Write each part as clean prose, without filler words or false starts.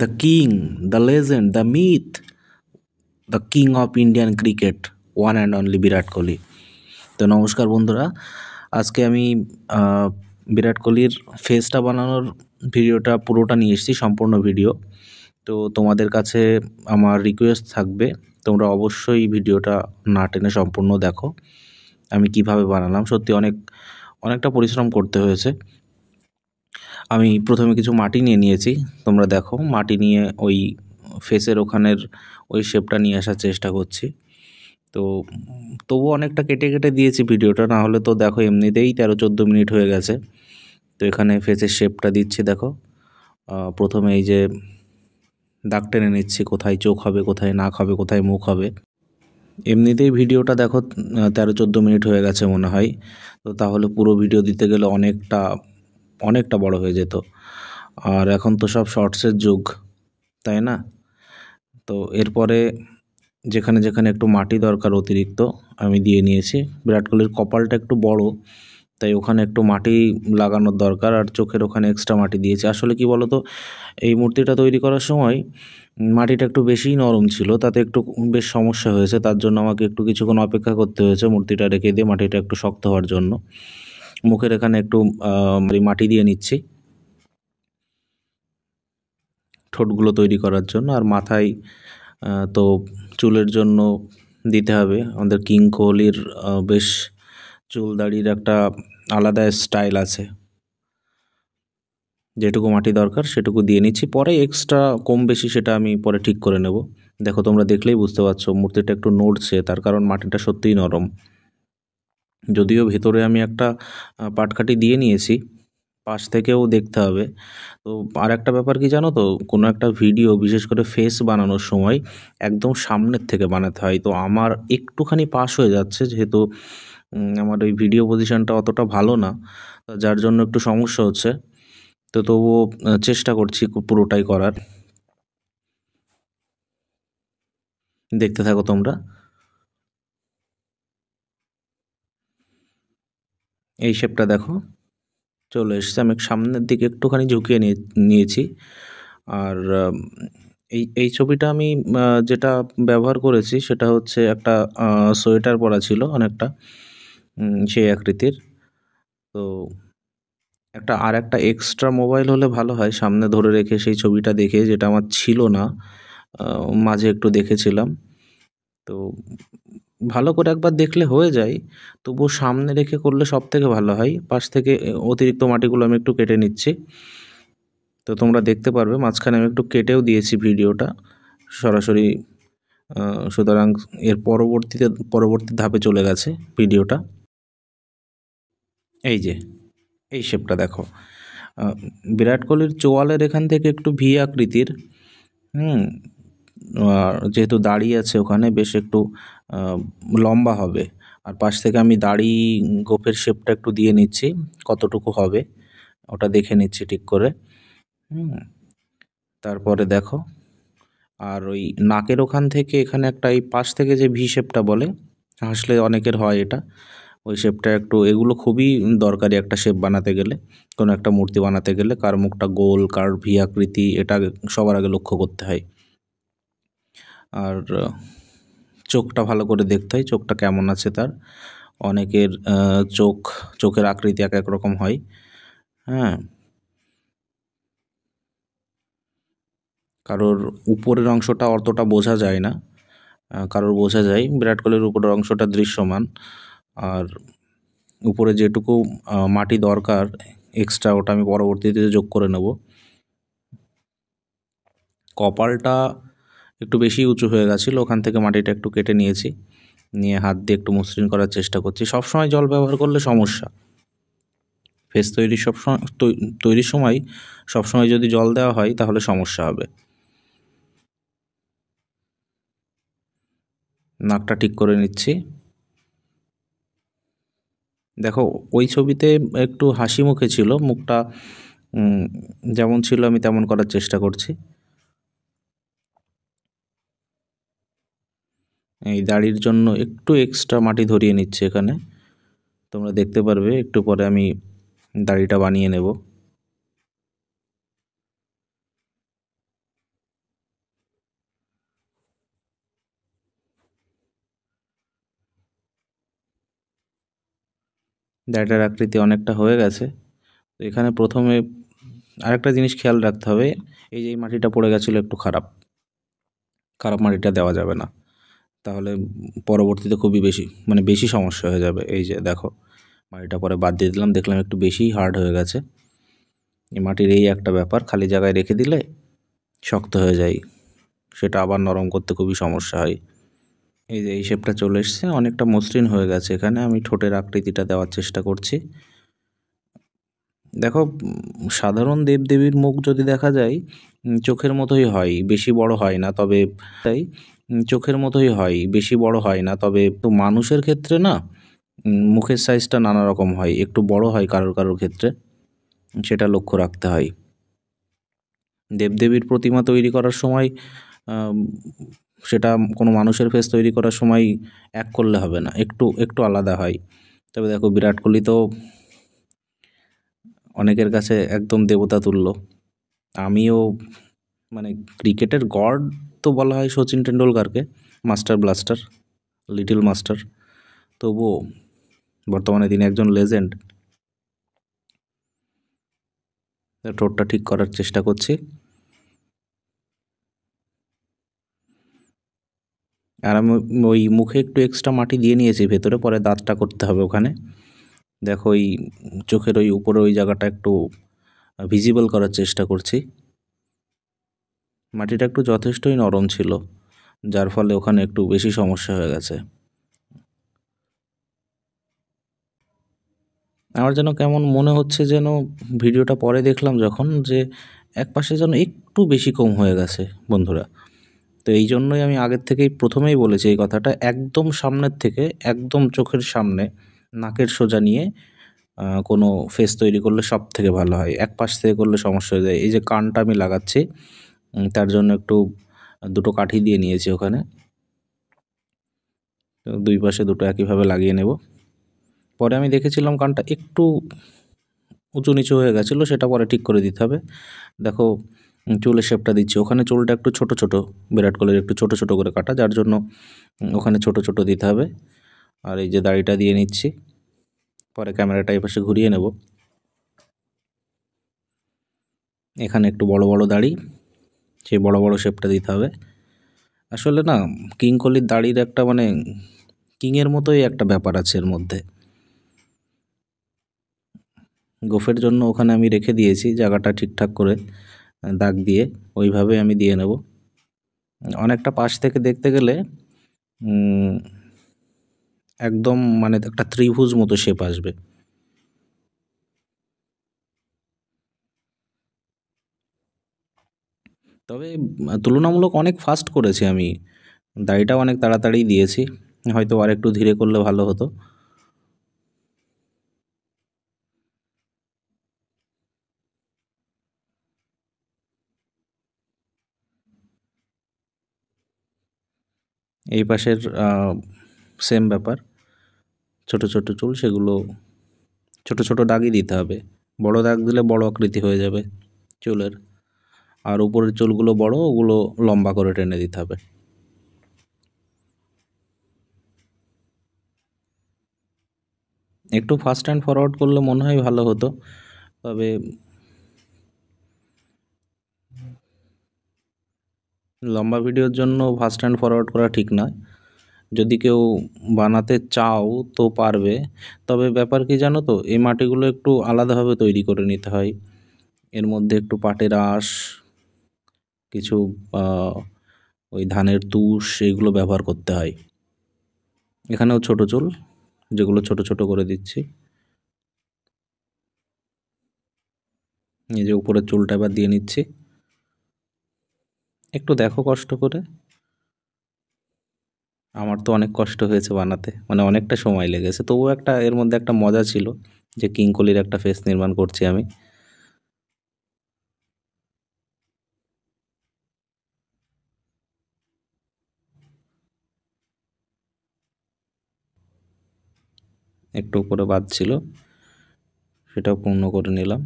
The king, the legend, the myth, the king of Indian cricket, one and only Virat Kohli. তো নমস্কার বন্ধুরা, আজকে আমি বিরাট কোহলির ফেসটা বানানোর ভিডিওটা পুরোটা নিয়ে এসেছি, সম্পূর্ণ ভিডিও। তো তোমাদের কাছে আমার রিকোয়েস্ট থাকবে, তোমরা অবশ্যই ভিডিওটা না টেনে সম্পূর্ণ দেখো আমি কিভাবে বানালাম। সত্যি অনেকটা পরিশ্রম করতে হয়েছে। আমি প্রথমে কিছু মাটি নিয়ে নিয়েছি, তোমরা দেখো মাটি নিয়ে ওই ফেসের ওখানের ওই শেপটা নিয়ে আসার চেষ্টা করছি। তো তবু অনেকটা কেটে কেটে দিয়েছি ভিডিওটা, না হলে তো দেখো এমনিতেই 13-14 মিনিট হয়ে গেছে। তো এখানে ফেসের শেপটা দিচ্ছি, দেখো প্রথমে এই যে দাগ টেনে নিচ্ছি, কোথায় চোখ হবে, কোথায় নাক হবে, কোথায় মুখ হবে। এমনিতেই ভিডিওটা দেখো 13-14 মিনিট হয়ে গেছে মনে হয়। তো তাহলে পুরো ভিডিও দিতে গেলে অনেকটা বড় হয়ে যেত, আর এখন তো সব শর্টসের যুগ, তাই না? তো এরপরে যেখানে যেখানে একটু মাটি দরকার অতিরিক্ত আমি দিয়ে নিয়েছি। বিরাট কোহলির কপালটা একটু বড়, তাই ওখানে একটু মাটি লাগানোর দরকার, আর চোখের ওখানে এক্সট্রা মাটি দিয়েছি। আসলে কি বলতো, এই মূর্তিটা তৈরি করার সময় মাটিটা একটু বেশিই নরম ছিল, তাতে একটু বেশ সমস্যা হয়েছে। তার জন্য আমাকে একটু কিছুক্ষণ অপেক্ষা করতে হয়েছে মূর্তিটা রেখে দিয়ে, মাটিটা একটু শক্ত হওয়ার জন্য। মুখের এখানে একটু মাটি দিয়ে নিচ্ছি ঠোঁটগুলো তৈরি করার জন্য, আর মাথায় তো চুলের জন্য দিতে হবে। আমাদের কিং কোহলির বেশ চুল দাড়ির একটা আলাদা স্টাইল আছে, যেটুকু মাটি দরকার সেটুকু দিয়ে নিচ্ছি, পরে এক্সট্রা কম বেশি সেটা আমি পরে ঠিক করে নেব। দেখো তোমরা দেখলেই বুঝতে পারছো মূর্তিটা একটু নড়ছে, তার কারণ মাটিটা সত্যিই নরম। যদিও ভেতরে আমি একটা পাটকাঠি দিয়ে নিয়েছি, পাশ থেকেও দেখতে হবে। তো আর একটা ব্যাপার কি জানো তো, কোনো একটা ভিডিও বিশেষ করে ফেস বানানোর সময় একদম সামনের থেকে বানাতে হয়। তো আমার একটুখানি পাশ হয়ে যাচ্ছে, যেহেতু আমার ওই ভিডিও পজিশনটা অতটা ভালো না, যার জন্য একটু সমস্যা হচ্ছে। তো তবুও চেষ্টা করছি পুরোটাই করার। দেখতে থাকো তোমরা। এই শেপটা দেখো চলে এসছে, আমি সামনের দিকে একটুখানি ঝুঁকিয়ে নিয়েছি। আর এই ছবিটা আমি যেটা ব্যবহার করেছি সেটা হচ্ছে একটা সোয়েটার পরা ছিল অনেকটা সেই আকৃতির। তো একটা এক্সট্রা মোবাইল হলে ভালো হয়, সামনে ধরে রেখে সেই ছবিটা দেখে, যেটা আমার ছিল না, মাঝে একটু দেখেছিলাম। তো ভালো করে একবার দেখলে হয়ে যায়, তবুও সামনে রেখে করলে সব থেকে ভালো হয়। পাশ থেকে অতিরিক্ত মাটিগুলো আমি একটু কেটে নিচ্ছি। তো তোমরা দেখতে পারবে মাঝখানে আমি একটু কেটেও দিয়েছি ভিডিওটা সরাসরি, সুতরাং এর পরবর্তী ধাপে চলে গেছে ভিডিওটা। এই যে এই শেপটা দেখো, বিরাট কোহলির চোয়ালের এখান থেকে একটু ভি আকৃতির, আর যেহেতু দাড়ি আছে ওখানে বেশ একটু লম্বা হবে। আর পাশ থেকে আমি দাড়ি গোফের শেপটা একটু দিয়ে নিচ্ছি, কতটুকু হবে ওটা দেখে নিচ্ছি ঠিক করে। তারপরে দেখো, আর ওই নাকের ওখান থেকে এখানে একটা, এই পাশ থেকে যে ভি শেপটা বলে, হাসলে অনেকের হয় এটা, ওই শেপটা একটু, এগুলো খুবই দরকারি একটা শেপ বানাতে গেলে, কোনো একটা মূর্তি বানাতে গেলে। কার মুখটা গোল, কার ভি আকৃতি, এটা সবার আগে লক্ষ্য করতে হয়। আর চোখটা ভালো করে দেখতে হয়, চোখটা কেমন আছে তার। অনেকের চোখের আকৃতি এক এক রকম হয়। হ্যাঁ, কারোর উপরের অংশটা অতটা বোঝা যায় না, কারোর বোঝা যায়। বিরাট কোহলির উপরের অংশটা দৃশ্যমান, আর উপরে যেটুকু মাটি দরকার এক্সট্রা, ওটা আমি পরবর্তীতে যোগ করে নেব। কপালটা একটু বেশি উঁচু হয়ে গেছিলো, ওখান থেকে মাটিটা একটু কেটে নিয়েছি, নিয়ে হাত দিয়ে একটু মসৃণ করার চেষ্টা করছি। সবসময় জল ব্যবহার করলে সমস্যা, ফেস তৈরির সময় সবসময় যদি জল দেওয়া হয় তাহলে সমস্যা হবে। নাকটা ঠিক করে নিচ্ছি। দেখো ওই ছবিতে একটু হাসি মুখে ছিল, মুখটা যেমন ছিল আমি তেমন করার চেষ্টা করছি। এই দাড়ির জন্য একটু এক্সট্রা মাটি ধরিয়ে নিচ্ছে এখানে, তোমরা দেখতে পারবে একটু পরে আমি দাড়িটা বানিয়ে নেব। দাড়িটার আকৃতি অনেকটা হয়ে গেছে। তো এখানে প্রথমে আরেকটা জিনিস খেয়াল রাখতে হবে, এই যে এই মাটিটা পড়ে গেছিলো একটু খারাপ খারাপ মাটিটা দেওয়া যাবে না, তাহলে পরবর্তীতে খুবই বেশি সমস্যা হয়ে যাবে। এই যে দেখো, মাটিটা পরে বাদ দিয়ে দিলাম, দেখলাম একটু বেশিই হার্ড হয়ে গেছে। এই মাটির এই একটা ব্যাপার, খালি জায়গায় রেখে দিলে শক্ত হয়ে যায়, সেটা আবার নরম করতে খুবই সমস্যা হয়। এই যে এই শেপটা চলে এসছে, অনেকটা মসৃণ হয়ে গেছে। এখানে আমি ঠোঁটের আকৃতিটা দেওয়ার চেষ্টা করছি। দেখো, সাধারণ দেবদেবীর মুখ যদি দেখা যায় চোখের মতোই হয়, বেশি বড় হয় না, তবে তাই চোখের মতোই হয়, বেশি বড় হয় না। তবে তো মানুষের ক্ষেত্রে না মুখের সাইজটা নানা রকম হয়, একটু বড় হয় কারোর কারোর ক্ষেত্রে, সেটা লক্ষ্য রাখতে হয়। দেবদেবীর প্রতিমা তৈরি করার সময় আম, সেটা কোনো মানুষের ফেস তৈরি করার সময় এক করলে হবে না, একটু একটু আলাদা হয়। তবে দেখো, বিরাট কোহলি তো অনেকের কাছে একদম দেবতা তুল্য। আমিও ক্রিকেটের গড তো বলা হয় সচিন টেন্ডুলকারকে, মাস্টার ব্লাস্টার, লিটল মাস্টার, তবুও বর্তমানে তিনি একজন লেজেন্ড। ঠোঁটটা ঠিক করার চেষ্টা করছি। আর আমি ওই মুখে একটু এক্সট্রা মাটি দিয়ে নিয়েছি ভেতরে, পরে দাঁতটা করতে হবে ওখানে। দেখো, ওই চোখের ওই উপরে ওই জায়গাটা একটু ভিজিবল করার চেষ্টা করছি। মাটিটা একটু যথেষ্টই নরম ছিল, যার ফলে ওখানে একটু বেশি সমস্যা হয়ে গেছে। আমার যেন কেমন মনে হচ্ছে, যেন ভিডিওটা পরে দেখলাম যখন, যে এক পাশে যেন একটু বেশি কম হয়ে গেছে বন্ধুরা। তো এই জন্যই আমি আগের থেকেই প্রথমেই বলেছি এই কথাটা, একদম সামনের থেকে, একদম চোখের সামনে নাকের সোজা নিয়ে কোনো ফেস তৈরি করলে সব থেকে ভালো হয়। এক পাশ থেকে করলে সমস্যা হয়ে যায়। এই যে কানটা আমি লাগাচ্ছি, তার জন্য একটু দুটো কাঠি দিয়ে নিয়েছি ওখানে, তো দুই পাশে দুটো একইভাবে লাগিয়ে নেব। পরে আমি দেখেছিলাম কানটা একটু উঁচু নিচু হয়ে গেছিলো, সেটা পরে ঠিক করে দিতে হবে। দেখো, চুলের শেপটা দিচ্ছি, ওখানে চুলটা একটু ছোট ছোট, বিরাট কোহলির একটু ছোট ছোট করে কাটা, যার জন্য ওখানে ছোট ছোট দিতে হবে। আর এই যে দাড়িটা দিয়ে নিচ্ছি, পরে ক্যামেরাটা এই পাশে ঘুরিয়ে নেব। এখানে একটু বড় বড় দাড়ি, সেই বড় বড় শেপটা দিতে হবে। আসলে না, কিং কোহলির দাড়ির একটা কিংয়ের মতোই একটা ব্যাপার আছে এর মধ্যে। গোফের জন্য ওখানে আমি রেখে দিয়েছি জায়গাটা ঠিকঠাক করে, দাগ দিয়ে ওইভাবে আমি দিয়ে নেব। অনেকটা পাশ থেকে দেখতে গেলে একদম একটা ত্রিভুজ মতো শেপ আসবে। তবে তুলনামূলক অনেক ফাস্ট করেছি আমি, দাড়িটাও অনেক তাড়াতাড়ি দিয়েছি, হয়তো আর একটু ধীরে করলে ভালো হতো। এই পাশের সেম ব্যাপার, ছোট ছোট চুল, সেগুলো ছোট ছোট দাগই দিতে হবে। বড় দাগ দিলে বড় আকৃতি হয়ে যাবে চুলের, আর উপরের চুলগুলো বড়, ওগুলো লম্বা করে টেনে দিতে হবে। একটু ফাস্ট অ্যান্ড ফরওয়ার্ড করলে মনে হয় ভালো হতো, তবে লম্বা ভিডিওর জন্য ফাস্ট অ্যান্ড ফরওয়ার্ড করা ঠিক নয়। যদি কেউ বানাতে চাও তো পারবে, তবে ব্যাপার কি জানো তো, এই মাটিগুলো একটু আলাদাভাবে তৈরি করে নিতে হয়। এর মধ্যে একটু পাটের আঁশ, কিছু ওই ধানের তুষ, এইগুলো ব্যবহার করতে হয়। এখানেও ছোট চুল, যেগুলো ছোট ছোট করে দিচ্ছি। এই যে উপরের চুলটা এবার দিয়ে নিচ্ছি, একটু দেখো কষ্ট করে। আমার তো অনেক কষ্ট হয়েছে বানাতে, অনেকটা সময় লেগেছে, তবুও এর মধ্যে একটা মজা ছিল, যে কিং কোহলির একটা ফেস নির্মাণ করছি আমি। একটু উপরে বাদ ছিল, সেটাও পূর্ণ করে নিলাম।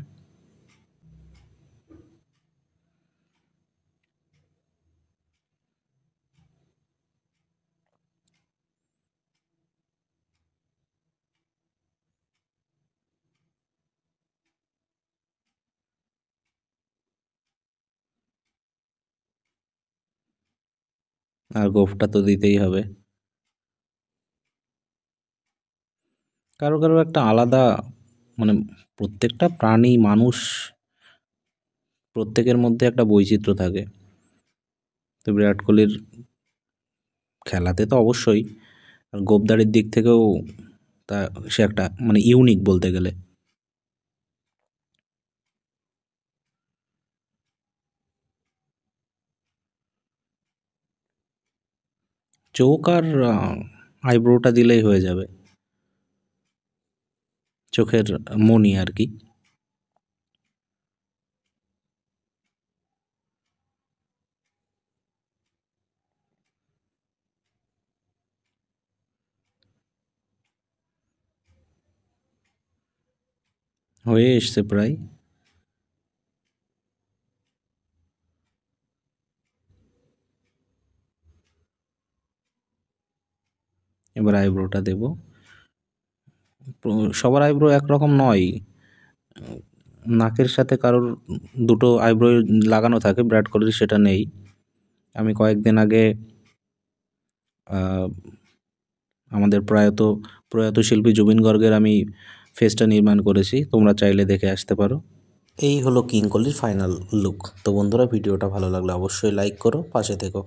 আর গোঁফটা তো দিতেই হবে। কারো কারো একটা আলাদা মানে প্রত্যেকটা প্রাণী মানুষ প্রত্যেকের মধ্যে একটা বৈচিত্র্য থাকে। তো বিরাট কোহলির খেলাতে তো অবশ্যই, আর গোঁফদাড়ির দিক থেকেও তা সে একটা মানে ইউনিক বলতে গেলে। চোখ আর আইব্রোটা দিলেই হয়ে যাবে, চোখের মনি আর কি। হয়ে এসছে প্রায়। এবার আইব্রোটা দেব। সবার আইব্রো একরকম নয়, নাকের সাথে কারোর দুটো আইব্রো লাগানো থাকে, বিরাট কোহলির সেটা নেই। আমি কয়েকদিন আগে আমাদের প্রয়াত শিল্পী জুবিন গর্গের আমি ফেসটা নির্মাণ করেছি, তোমরা চাইলে দেখে আসতে পারো। এই হলো কিং কোহলির ফাইনাল লুক। তো বন্ধুরা, ভিডিওটা ভালো লাগলে অবশ্যই লাইক করো, পাশে থেকো।